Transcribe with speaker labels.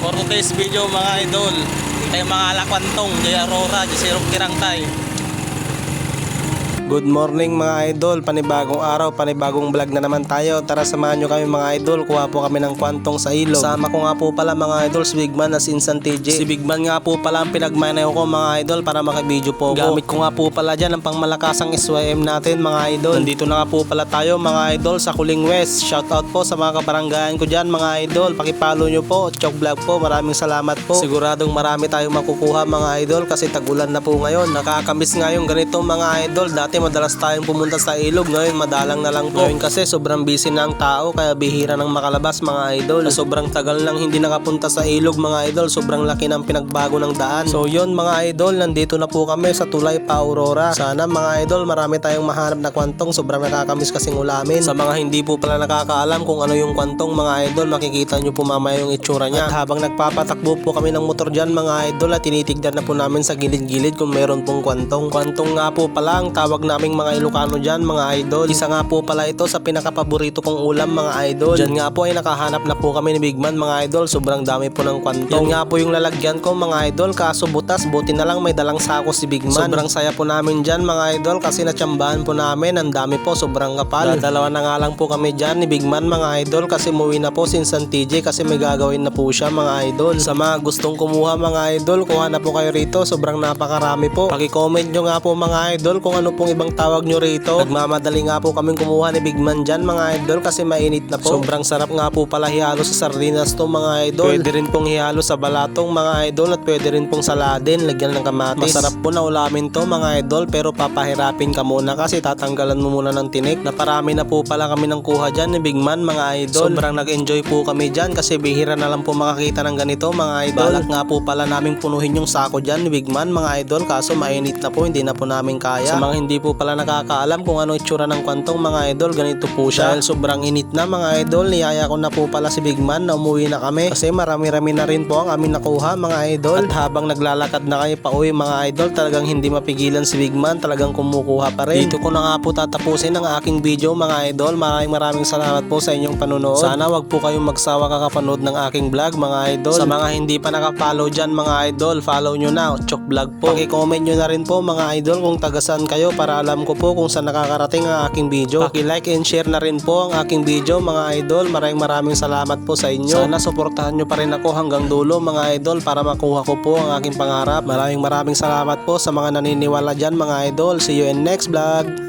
Speaker 1: For today's video mga idol, tayo mga alakwantong, Jay Aurora, Jay Kirangtay.
Speaker 2: Good morning mga idol, panibagong araw, panibagong vlog na naman tayo. Tara samahan nyo kami mga idol, kuha po kami ng kwantong sa ilog. Sama ko nga po pala mga idol si Bigman na Sinsan TJ. Si Bigman nga po pala ang pinagmanayo ko mga idol para makabideo po ko. Gamit ko nga po pala dyan ang pangmalakasang SYM natin mga idol. Nandito na nga po pala tayo mga idol sa Kuling West. Shoutout po sa mga kabaranggayan ko dyan mga idol. Pakipalo nyo po, Chok Vlog po, maraming salamat po. Siguradong marami tayong makukuha mga idol kasi tagulan na po ngayon. Nakakamiss nga yung ganito mga idol. Dati madalas tayong pumunta sa ilog, ngayon madalang na lang po. Ngayon kasi sobrang busy na ang tao kaya bihira nang makalabas mga idol. Sa sobrang tagal nang hindi nakapunta sa ilog mga idol, sobrang laki ng pinagbago ng daan. So yun mga idol, nandito na po kami sa Tulay pa Aurora. Sana mga idol marami tayong mahanap na kwantong, sobrang nakakamiss kasing ulamin. Sa mga hindi po pala nakakaalam kung ano yung kwantong mga idol, makikita nyo po mamaya yung itsura niya. At habang nagpapatakbo po kami ng motor dyan mga idol, at tinitignan na po namin sa gilid-gilid kung meron pong kwantong. Kwantong nga po pala ang tawag naming mga Ilocano dyan mga idol. Isa nga po pala ito sa pinakapaborito kong ulam mga idol. Dyan nga po ay nakahanap na po kami ni Bigman mga idol. Sobrang dami po ng kwantong. Yan nga po yung lalagyan ko mga idol. Kaso butas, buti na lang may dalang sako si Bigman. Sobrang saya po namin dyan mga idol kasi natsambahan po namin. Ang dami po, sobrang kapal. Dalawa na nga lang po kami dyan ni Bigman mga idol kasi muwi na po Sinsan TJ kasi may gagawin na po siya mga idol. Sa mga gustong kumuha mga idol, kuha na po kayo rito. Sobrang napakarami po. Paki-comment nyo nga po mga idol kung ano pong ibang tawag nyo rito. Nagmamadali nga po kaming kumuha ni Bigman dyan mga idol kasi mainit na po. Sobrang sarap nga po pala hihalo sa sardinas to mga idol. Pwede rin pong hihalo sa balatong mga idol at pwede rin pong saladin, lagyan ng kamatis. Masarap po na ulamin to mga idol pero papahirapin ka muna kasi tatanggalan mo muna ng tinik. Naparami na po pala kami ng kuha dyan ni Bigman mga idol. Sobrang nag-enjoy po kami dyan kasi bihira na lang po makakita ng ganito mga idol. Balak nga po pala namin punuhin yung sako dyan ni Bigman mga idol kaso mainit na po, hindi na po namin kaya. Sa mga hindi po pala nakakaalam kung ano itsura ng kwantong mga idol, ganito po siya. Dahil sobrang init na mga idol, niyaya ko na po pala si Bigman na umuwi na kami kasi marami-rami na rin po ang amin nakuha mga idol. At habang naglalakad na kayo pa uwi mga idol, talagang hindi mapigilan si Bigman, talagang kumukuha pa rin. Dito ko na nga po tatapusin ang aking video mga idol. Maraming salamat po sa inyong panunood. Sana wag po kayong magsawa kakapanood ng aking vlog mga idol. Sa mga hindi pa nakapollow dyan mga idol, follow nyo na, Chok Vlog po. Paki-comment nyo na rin po mga idol kung tagasan kayo para alam ko po kung saan nakakarating ang aking video. Paki-like and share na rin po ang aking video mga idol. Maraming salamat po sa inyo. Sana suportahan nyo pa rin ako hanggang dulo mga idol para makuha ko po ang aking pangarap. Maraming salamat po sa mga naniniwala dyan mga idol. See you in next vlog.